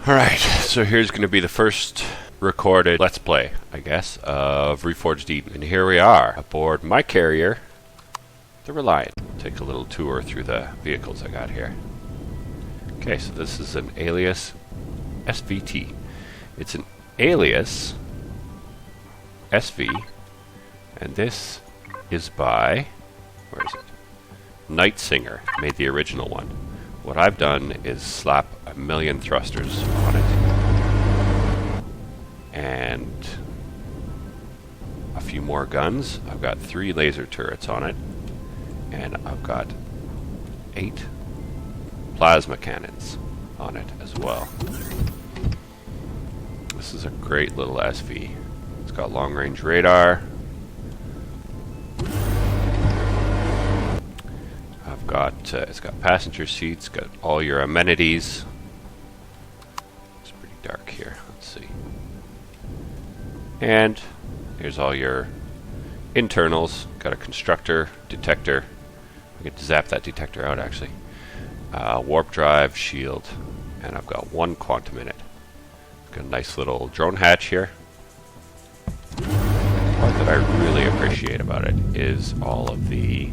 Alright, so here's going to be the first recorded Let's Play, I guess, of Reforged Eden. And here we are, aboard my carrier, the Reliant. Take a little tour through the vehicles I got here. Okay, so this is an Alias SVT. It's an Alias SV, and this is by, where is it? Night Singer made the original one. What I've done is slap a million thrusters on it. And a few more guns. I've got 3 laser turrets on it. And I've got 8 plasma cannons on it as well. This is a great little SV. It's got long range radar. It's got passenger seats, got all your amenities. It's pretty dark here. Let's see. And here's all your internals. Got a constructor, detector. I could zap that detector out actually. Warp drive, shield, and I've got 1 quantum in it. Got a nice little drone hatch here. The part that I really appreciate about it is all of the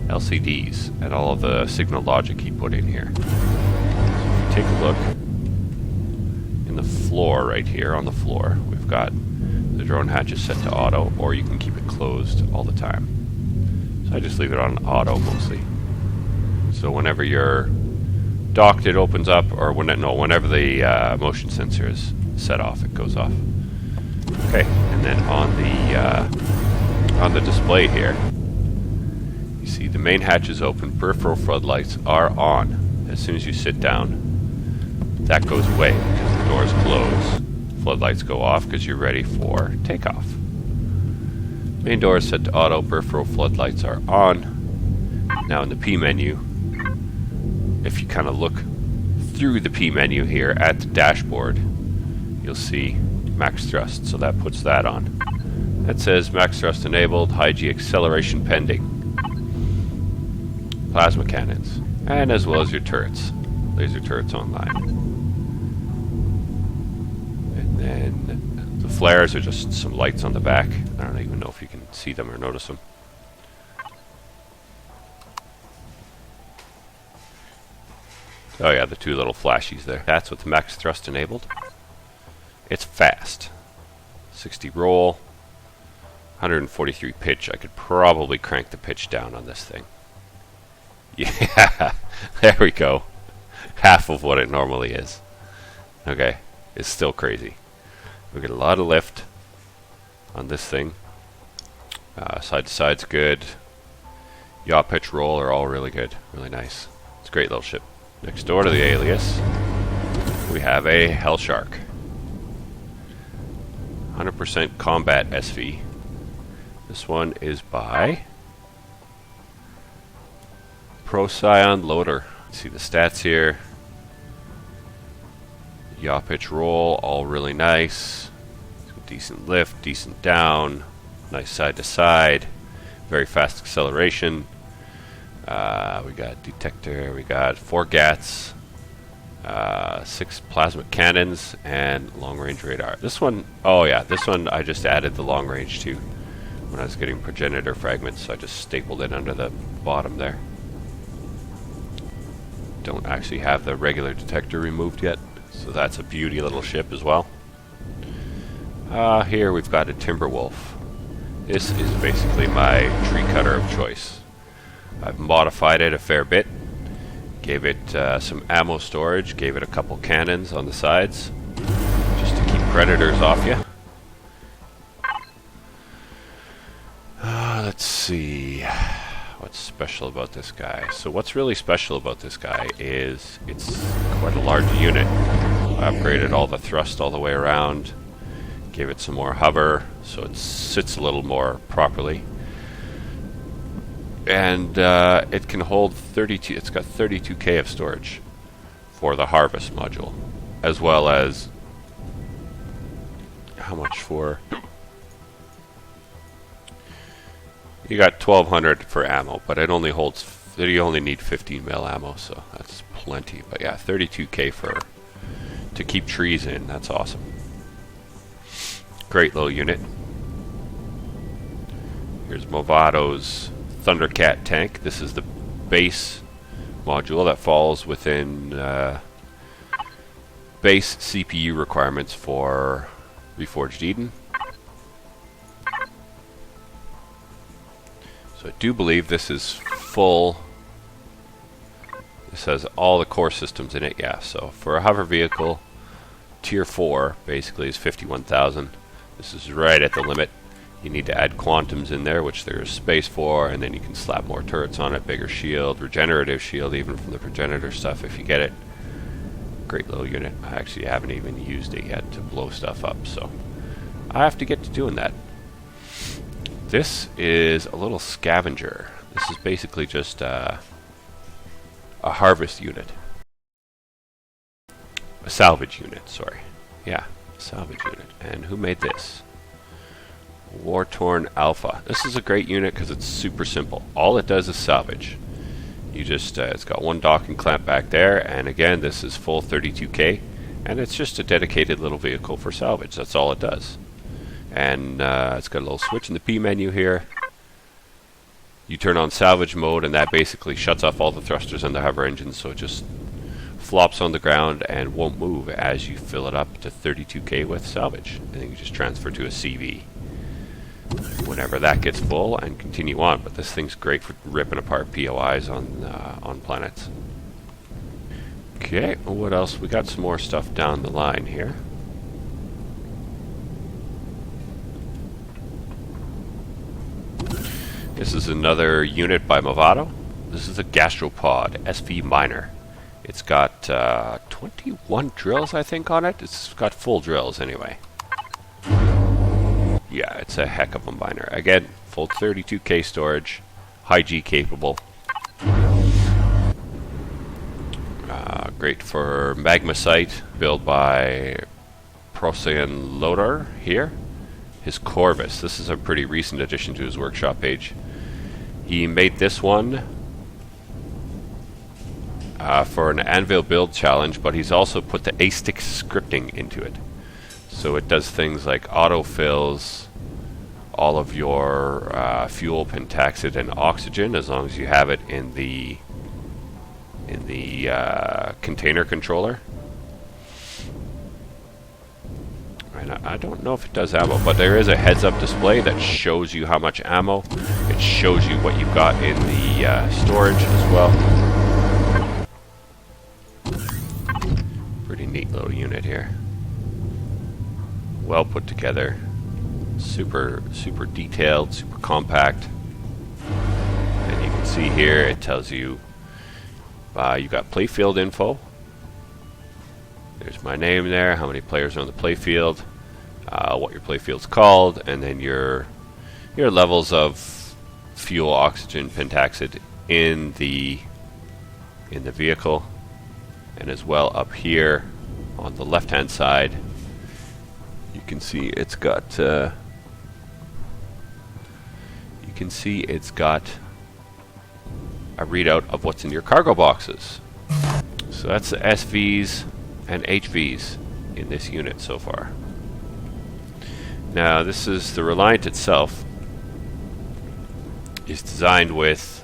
LCDs and all of the signal logic he put in here. So if you take a look in the floor right here on the floor, we've got the drone hatch is set to auto, or you can keep it closed all the time. So I just leave it on auto mostly. So whenever you're docked, it opens up, or whenever the motion sensor is set off, it goes off. Okay, and then on the display here, you see the main hatch is open, peripheral floodlights are on. As soon as you sit down, that goes away because the doors close. Floodlights go off because you're ready for takeoff. Main door is set to auto, peripheral floodlights are on. Now in the P menu, if you kind of look through the P menu here at the dashboard, you'll see max thrust, so that puts that on. That says max thrust enabled, high G acceleration pending. Plasma cannons, and as well as your turrets. Laser turrets online. And then the flares are just some lights on the back. I don't even know if you can see them or notice them. Oh yeah, the 2 little flashies there. That's with the max thrust enabled. It's fast. 60 roll, 143 pitch. I could probably crank the pitch down on this thing. Yeah, there we go. Half of what it normally is. Okay, it's still crazy. We get a lot of lift on this thing. Side to side's good. Yaw, pitch, roll are all really good. Really nice. It's a great little ship. Next door to the Alias, we have a Hell Shark. 100% combat SV. This one is by Procyon Loader. See the stats here. Yaw, pitch, roll, all really nice. Decent lift, decent down, nice side to side, very fast acceleration. We got detector, we got 4 GATs, 6 plasma cannons, and long range radar. This one, oh yeah, this one I just added the long range to when I was getting progenitor fragments, so I just stapled it under the bottom there. Don't actually have the regular detector removed yet, so that's a beauty little ship as well. Here we've got a Timberwolf. This is basically my tree cutter of choice. I've modified it a fair bit. Gave it some ammo storage, gave it a couple cannons on the sides, just to keep predators off you. Let's see. What's special about this guy? So what's really special about this guy is it's quite a large unit. I upgraded all the thrust all the way around, gave it some more hover so it sits a little more properly, and it can hold 32. It's got 32K of storage for the harvest module, as well as how much for? You got 1200 for ammo, but it only holds. You only need 15 mil ammo, so that's plenty. But yeah, 32k to keep trees in. That's awesome. Great little unit. Here's Movado's Thundercat tank. This is the base module that falls within base CPU requirements for Reforged Eden. So I do believe this is full. This has all the core systems in it, yeah. So for a hover vehicle, tier 4 basically is 51,000. This is right at the limit. You need to add quantums in there, which there's space for, and then you can slap more turrets on it, bigger shield, regenerative shield even from the progenitor stuff if you get it. Great little unit. I actually haven't even used it yet to blow stuff up, so I have to get to doing that. This is a little scavenger. This is basically just a harvest unit. A salvage unit, sorry. Yeah, salvage unit. And who made this? War-Torn Alpha. This is a great unit because it's super simple. All it does is salvage. You just, it's got one docking clamp back there, and again, this is full 32k, and it's just a dedicated little vehicle for salvage. That's all it does. And it's got a little switch in the P menu here. You turn on salvage mode, and that basically shuts off all the thrusters and the hover engines, so it just flops on the ground and won't move as you fill it up to 32k with salvage. And then you just transfer to a CV whenever that gets full and continue on. But this thing's great for ripping apart POIs on planets. Okay, what else? We got some more stuff down the line here. This is another unit by Movado. This is a Gastropod Sv Miner. It's got 21 drills, I think, on it. It's got full drills anyway. Yeah, it's a heck of a miner. Again, full 32k storage, high G capable. Great for magma site, built by Procyon Loader here. His Corvus. This is a pretty recent addition to his workshop page. He made this one for an Anvil build challenge, but he's also put the A-stick scripting into it. So it does things like autofills all of your fuel, pentaxid, and oxygen as long as you have it in the container controller. And I don't know if it does ammo, but there is a heads-up display that shows you how much ammo. It shows you what you've got in the storage as well. Pretty neat little unit here. Well put together, super detailed, super compact. And you can see here it tells you you got playfield info. There's my name there, how many players are on the playfield, what your playfield's called, and then your levels of fuel, oxygen, pentaxid in the vehicle, and as well up here on the left-hand side. You can see it's got a readout of what's in your cargo boxes. So that's the SVs and HVs in this unit so far. Now this is the Reliant itself. Is designed with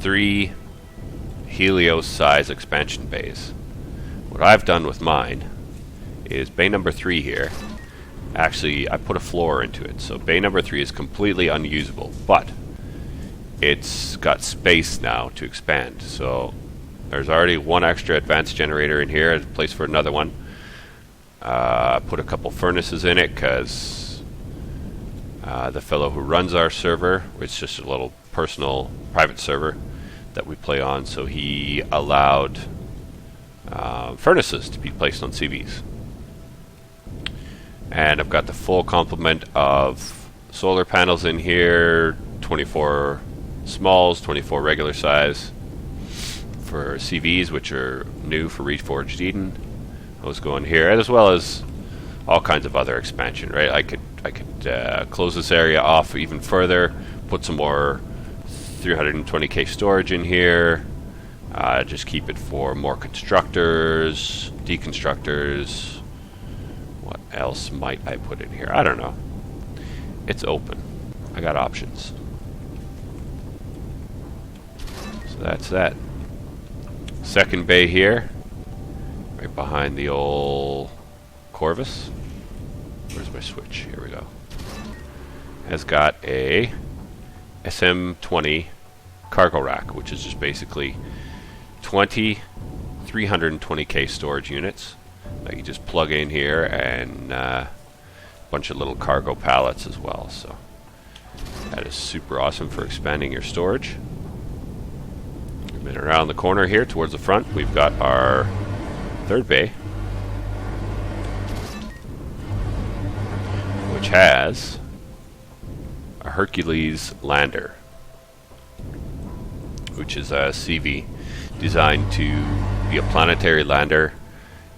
3 Helios size expansion bays. What I've done with mine is bay number 3 here. Actually, I put a floor into it, so bay number 3 is completely unusable, but it's got space now to expand. So there's already one extra advanced generator in here, there's a place for another one. Put a couple furnaces in it because the fellow who runs our server, it's just a little personal private server that we play on, so he allowed furnaces to be placed on CVs. And I've got the full complement of solar panels in here, 24 smalls, 24 regular size for CVs, which are new for Reforged Eden. Those go in here, as well as all kinds of other expansion, right? I could close this area off even further, put some more 320k storage in here, Just keep it for more constructors, deconstructors. What else might I put in here? I don't know. It's open. I got options. So that's that. Second bay here, right behind the old Corvus. Where's my switch? Here we go. Has got a SM20 cargo rack, which is just basically 20 320k storage units that you just plug in here, and a bunch of little cargo pallets as well. So that is super awesome for expanding your storage. And then around the corner here towards the front, we've got our third bay, which has a Hercules Lander, which is a CV designed to be a planetary lander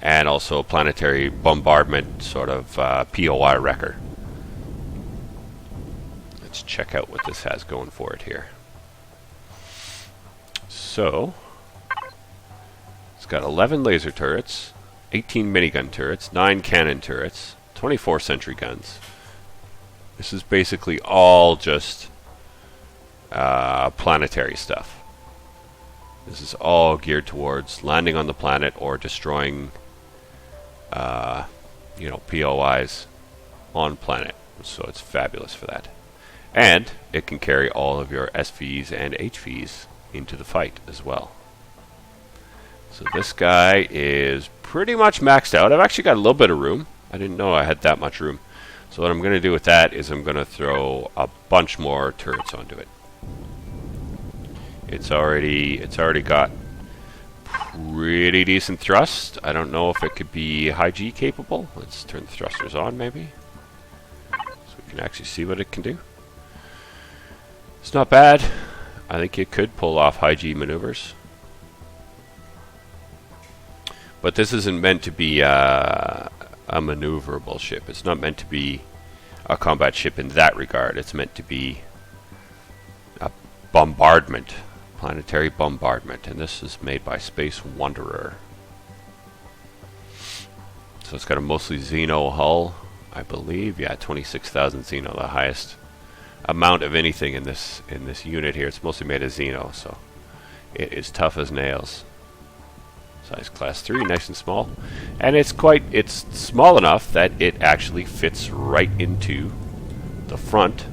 and also a planetary bombardment sort of POI wrecker. Let's check out what this has going for it here. So, it's got 11 laser turrets, 18 minigun turrets, 9 cannon turrets, 24 sentry guns. This is basically all just planetary stuff. This is all geared towards landing on the planet or destroying, POIs on planet. So it's fabulous for that. And it can carry all of your SVs and HVs into the fight as well. So this guy is pretty much maxed out. I've actually got a little bit of room. I didn't know I had that much room. So what I'm going to do with that is I'm going to throw a bunch more turrets onto it. It's already got pretty decent thrust. I don't know if it could be high G capable. Let's turn the thrusters on maybe, so we can actually see what it can do. It's not bad. I think it could pull off high G maneuvers. But this isn't meant to be a maneuverable ship. It's not meant to be a combat ship in that regard. It's meant to be a bombardment. Planetary bombardment, and this is made by Space Wanderer. So it's got a mostly Xeno hull, I believe. Yeah, 26,000 Xeno, the highest amount of anything in this unit here. It's mostly made of Xeno, so it is tough as nails. Size class 3, nice and small, and it's small enough that it actually fits right into the front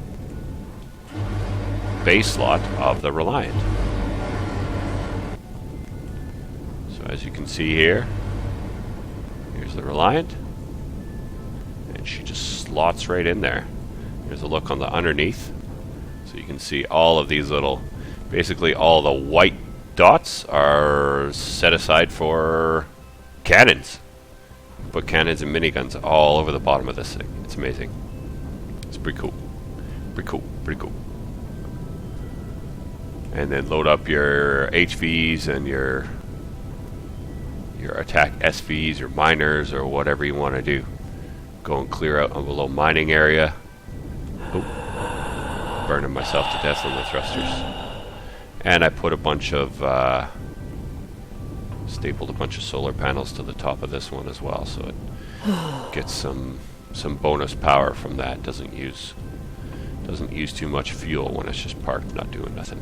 base slot of the Reliant. As you can see here, here's the Reliant, and she just slots right in there. Here's a look on the underneath, so you can see all of these little, basically all the white dots are set aside for cannons. Put cannons and miniguns all over the bottom of this thing. It's amazing. It's pretty cool. Pretty cool. Pretty cool. And then load up your HVs and your attack SVs or miners or whatever you want to do. Go and clear out a little mining area. Oop. Burning myself to death on the thrusters. And I put a bunch of stapled a bunch of solar panels to the top of this one as well, so it gets some bonus power from that. Doesn't use too much fuel when it's just parked not doing nothing.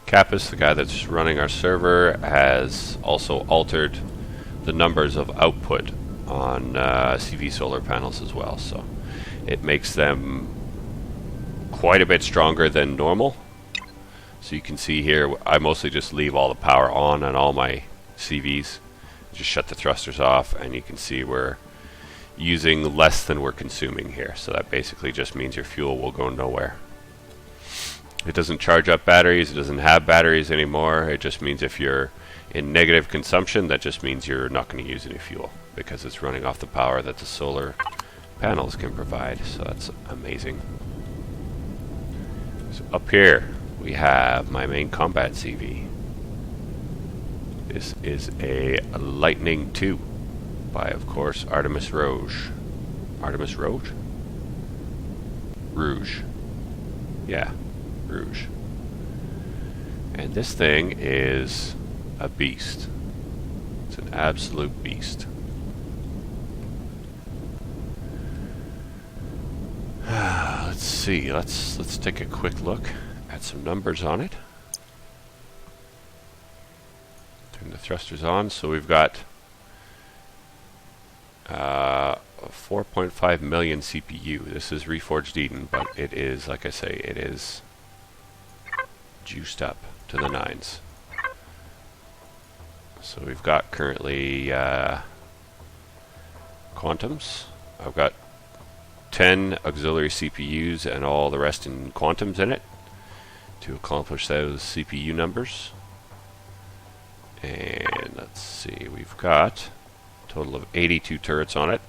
Kappas, the guy that's running our server, has also altered the numbers of output on CV solar panels as well, so it makes them quite a bit stronger than normal. So you can see here, I mostly just leave all the power on all my CVs, just shut the thrusters off, and you can see we're using less than we're consuming here. So that basically just means your fuel will go nowhere. It doesn't charge up batteries, it doesn't have batteries anymore. It just means if you're in negative consumption, that just means you're not going to use any fuel because it's running off the power that the solar panels can provide. So that's amazing. So up here we have my main combat CV. This is a Lightning II by, of course, Artemis Roche. Artemis Roche? Rouge. Yeah, Rouge. And this thing is a beast. It's an absolute beast. Let's see. Let's take a quick look at some numbers on it. Turn the thrusters on. So we've got 4.5 million CPU. This is Reforged Eden, but it is, like I say, it is juiced up to the nines. So we've got currently quantums. I've got 10 auxiliary CPUs and all the rest in quantums in it to accomplish those CPU numbers. And let's see, we've got a total of 82 turrets on it,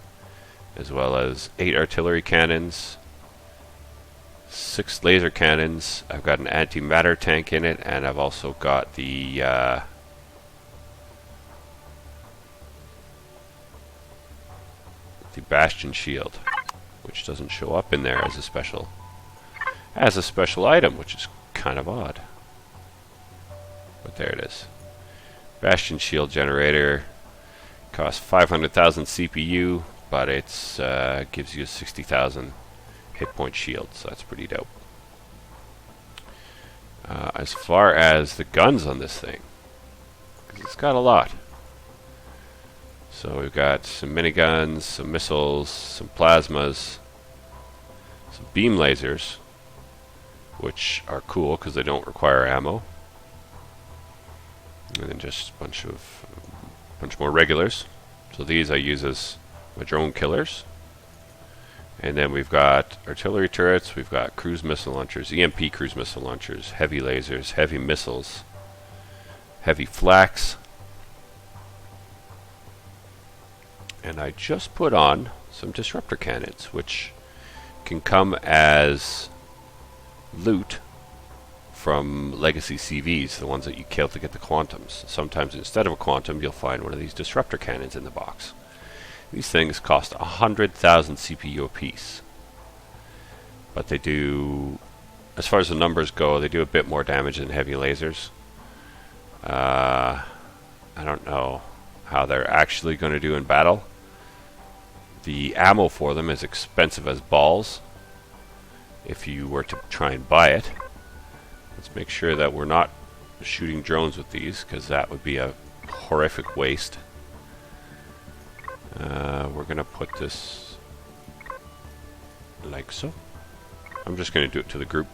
as well as 8 artillery cannons, 6 laser cannons. I've got an antimatter tank in it, and I've also got the Bastion shield, which doesn't show up in there as a special item, which is kind of odd. But there it is. Bastion shield generator costs 500,000 CPU, but it's gives you a 60,000 hit point shield, so that's pretty dope. As far as the guns on this thing, 'cause it's got a lot. So we've got some miniguns, some missiles, some plasmas, some beam lasers, which are cool because they don't require ammo, and then just a bunch more regulars. So these I use as my drone killers. And then we've got artillery turrets, we've got cruise missile launchers, EMP cruise missile launchers, heavy lasers, heavy missiles, heavy flaks. And I just put on some disruptor cannons, which can come as loot from legacy CVs, the ones that you kill to get the quantums. Sometimes instead of a quantum, you'll find one of these disruptor cannons in the box. These things cost 100,000 CPU apiece. But they do, as far as the numbers go, they do a bit more damage than heavy lasers. I don't know how they're actually going to do in battle. The ammo for them is expensive as balls if you were to try and buy it. Let's make sure that we're not shooting drones with these, because that would be a horrific waste. We're going to put this like so. I'm just going to do it to the group.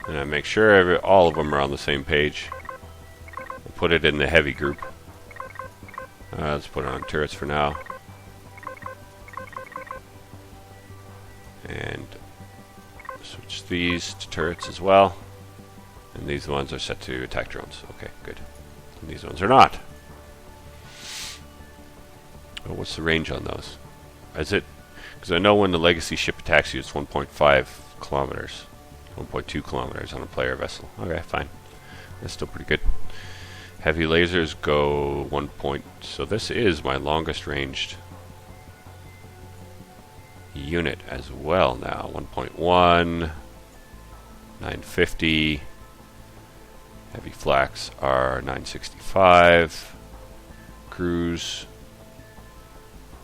And make sure all of them are on the same page. We'll put it in the heavy group. Let's put it on turrets for now. And switch these to turrets as well. And these ones are set to attack drones. Okay, good. And these ones are not. Oh, what's the range on those? Is it? Because I know when the legacy ship attacks you, it's 1.5 kilometers. 1.2 kilometers on a player vessel. Okay, fine. That's still pretty good. Heavy lasers go 1 point. So this is my longest ranged unit as well now. 1.1, 950. Heavy flaks are 965. Cruise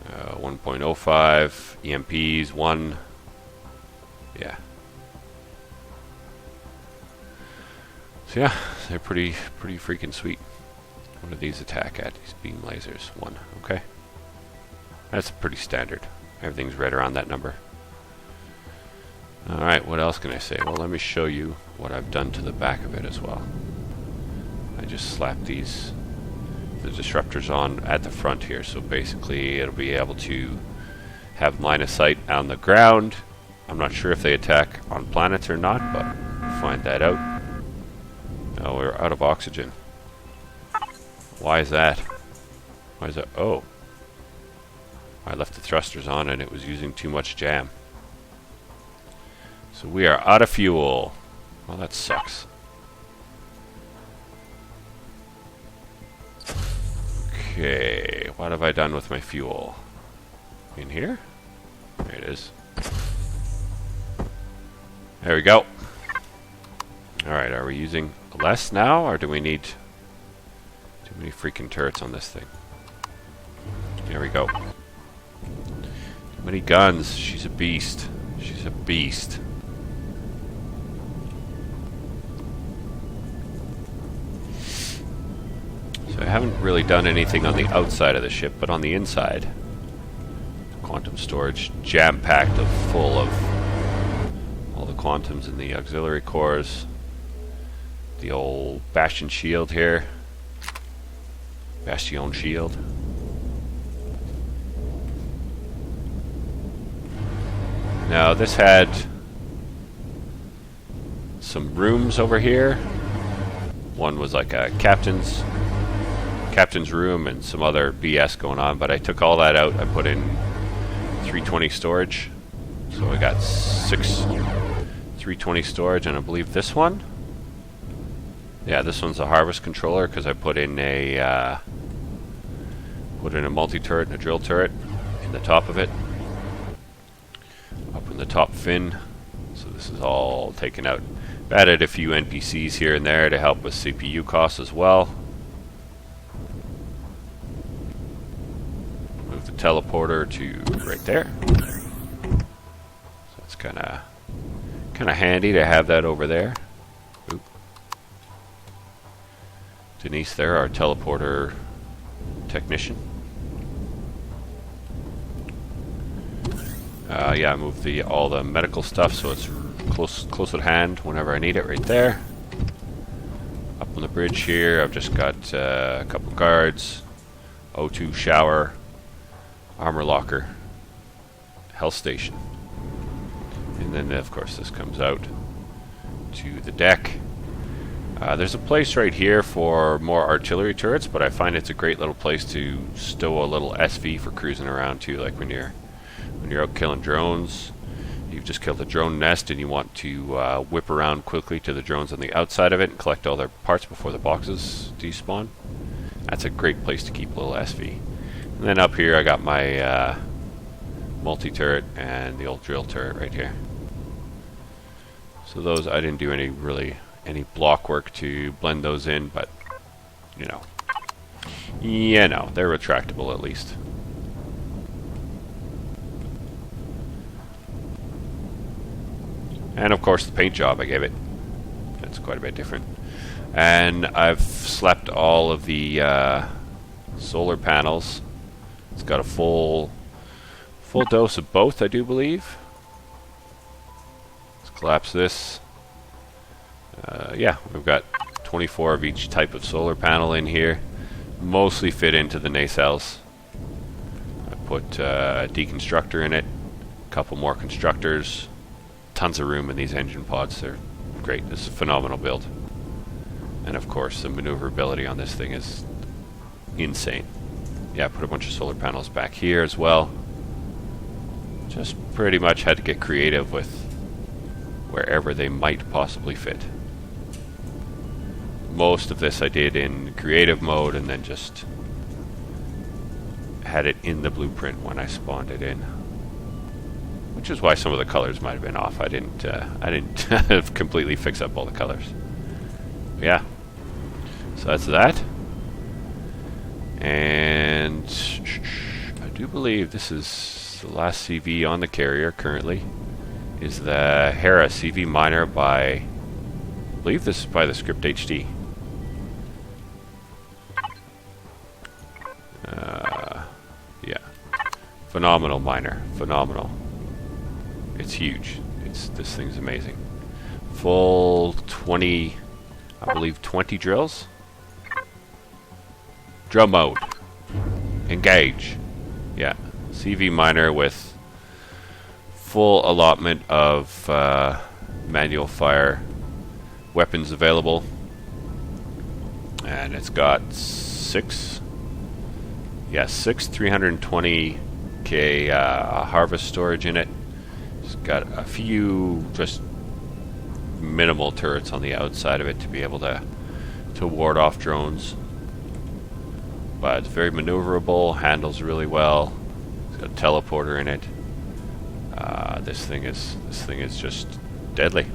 1.05. EMPs 1. Yeah. So yeah, they're pretty freaking sweet. What do these attack at? These beam lasers. 1. Okay. That's pretty standard. Everything's right around that number. Alright, what else can I say? Well, let me show you what I've done to the back of it as well. I just slapped the disruptors on at the front here, so basically it'll be able to have line of sight on the ground. I'm not sure if they attack on planets or not, but we'll find that out. Oh, we're out of oxygen. Why is that? Why is that? Oh. I left the thrusters on and it was using too much jam. So we are out of fuel. Well, that sucks. Okay, what have I done with my fuel? in here. There it is. There we go. Alright, are we using less now, or do we need too many freaking turrets on this thing? There we go. Too many guns. She's a beast. She's a beast. So I haven't really done anything on the outside of the ship, but on the inside, quantum storage jam-packed full of all the quantums in the auxiliary cores. The old Bastion shield here. Bastion shield. Now this had some rooms over here. One was like a captain's room and some other BS going on, but I took all that out. I put in 320 storage. So I got 6 320 storage, and I believe this one. Yeah, this one's a harvest controller because I put in a multi-turret and a drill turret in the top of it. Up in the top fin. So this is all taken out. I've added a few NPCs here and there to help with CPU costs as well. Move the teleporter to right there. So it's kind of handy to have that over there. Oop. Denise there, our teleporter technician. Yeah, I moved all the medical stuff so it's close at hand whenever I need it, right there. Up on the bridge here, I've just got a couple guards, O2 shower, armor locker, health station. And then, of course, this comes out to the deck. There's a place right here for more artillery turrets, but I find it's a great little place to stow a little SV for cruising around too, like when you're out killing drones. You've just killed a drone nest and you want to whip around quickly to the drones on the outside of it and collect all their parts before the boxes despawn. That's a great place to keep a little SV. And then up here I got my multi-turret and the old drill turret right here. So those, I didn't do any block work to blend those in, but you know, they're retractable at least. And of course the paint job I gave it. That's quite a bit different. And I've slapped all of the solar panels. It's got a full dose of both, I do believe. Let's collapse this. Yeah, we've got 24 of each type of solar panel in here. Mostly fit into the nacelles. I put a deconstructor in it, a couple more constructors. Tons of room in these engine pods. They're great. This is a phenomenal build. And of course the maneuverability on this thing is insane. Yeah, I put a bunch of solar panels back here as well. Just pretty much had to get creative with wherever they might possibly fit. Most of this I did in creative mode and then just had it in the blueprint when I spawned it in. Which is why some of the colors might have been off. I didn't completely fix up all the colors. Yeah. So that's that. And I do believe this is the last CV on the carrier currently. Is the Hera Cv Minor by, I believe this is by the Script HD. Yeah. Phenomenal miner. Phenomenal. It's huge. This thing's amazing. Full 20, I believe 20 drills. Drum mode. Engage. Yeah. Cv Miner with full allotment of manual fire weapons available. And it's got 6 320k harvest storage in it. It's got a few just minimal turrets on the outside of it to be able to ward off drones. But it's very maneuverable, handles really well. It's a teleporter in it. This thing is just deadly.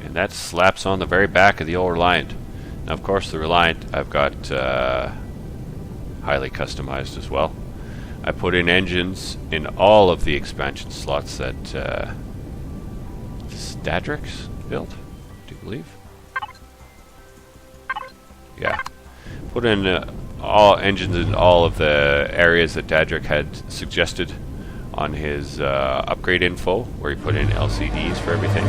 And that slaps on the very back of the old Reliant. Now, of course, the Reliant I've got highly customized as well. I put in engines in all of the expansion slots that Stadrix built, do you believe? Yeah. Put in all engines in all of the areas that Dadric had suggested on his upgrade info, where he put in LCDs for everything,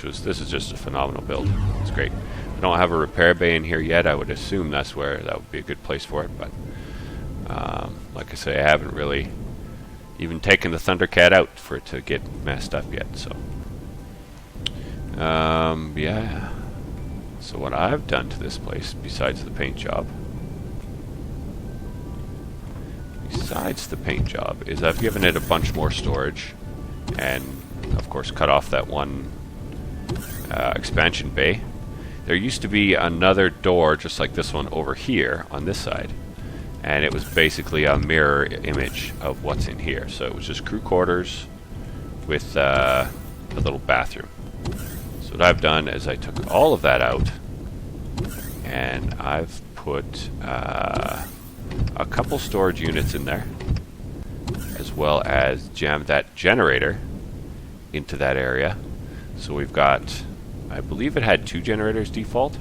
this is just a phenomenal build. It's great. I don't have a repair bay in here yet. I would assume that would be a good place for it, but like I say, I haven't really even taken the Thundercat out for it to get messed up yet, so yeah. So what I've done to this place, besides the paint job, is I've given it a bunch more storage, and of course cut off that one expansion bay. There used to be another door just like this one over here on this side, and it was basically a mirror image of what's in here. So it was just crew quarters with a little bathroom. So what I've done is I took all of that out, and I've put a couple storage units in there, as well as jammed that generator into that area. So we've got, I believe it had 2 generators default.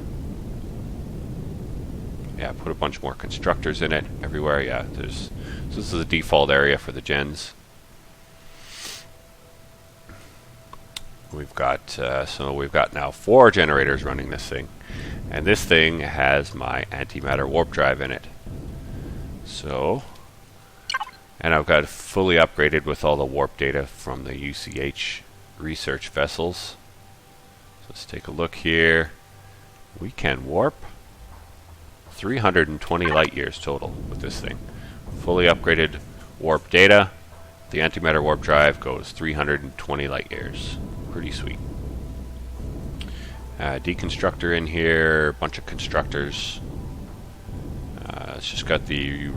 Yeah, put a bunch more constructors in it everywhere. Yeah, so this is the default area for the gens. We've got now 4 generators running this thing, and this thing has my antimatter warp drive in it. So, and I've got it fully upgraded with all the warp data from the UCH research vessels. So let's take a look here. We can warp 320 light years total with this thing. Fully upgraded warp data. The antimatter warp drive goes 320 light years. Pretty sweet. Deconstructor in here, a bunch of constructors. It's just got the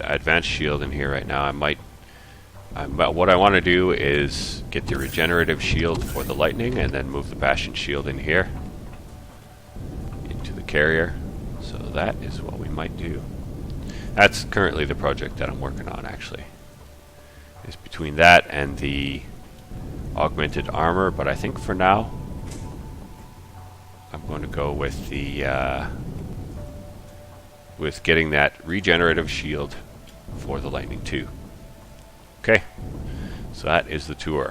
advanced shield in here right now. What I want to do is get the regenerative shield for the lightning, and then move the bastion shield in here into the carrier. So that is what we might do. That's currently the project that I'm working on, actually. It's between that and the augmented armor, but I think for now I'm going to go with the with getting that regenerative shield for the lightning 2. Okay, so that is the tour.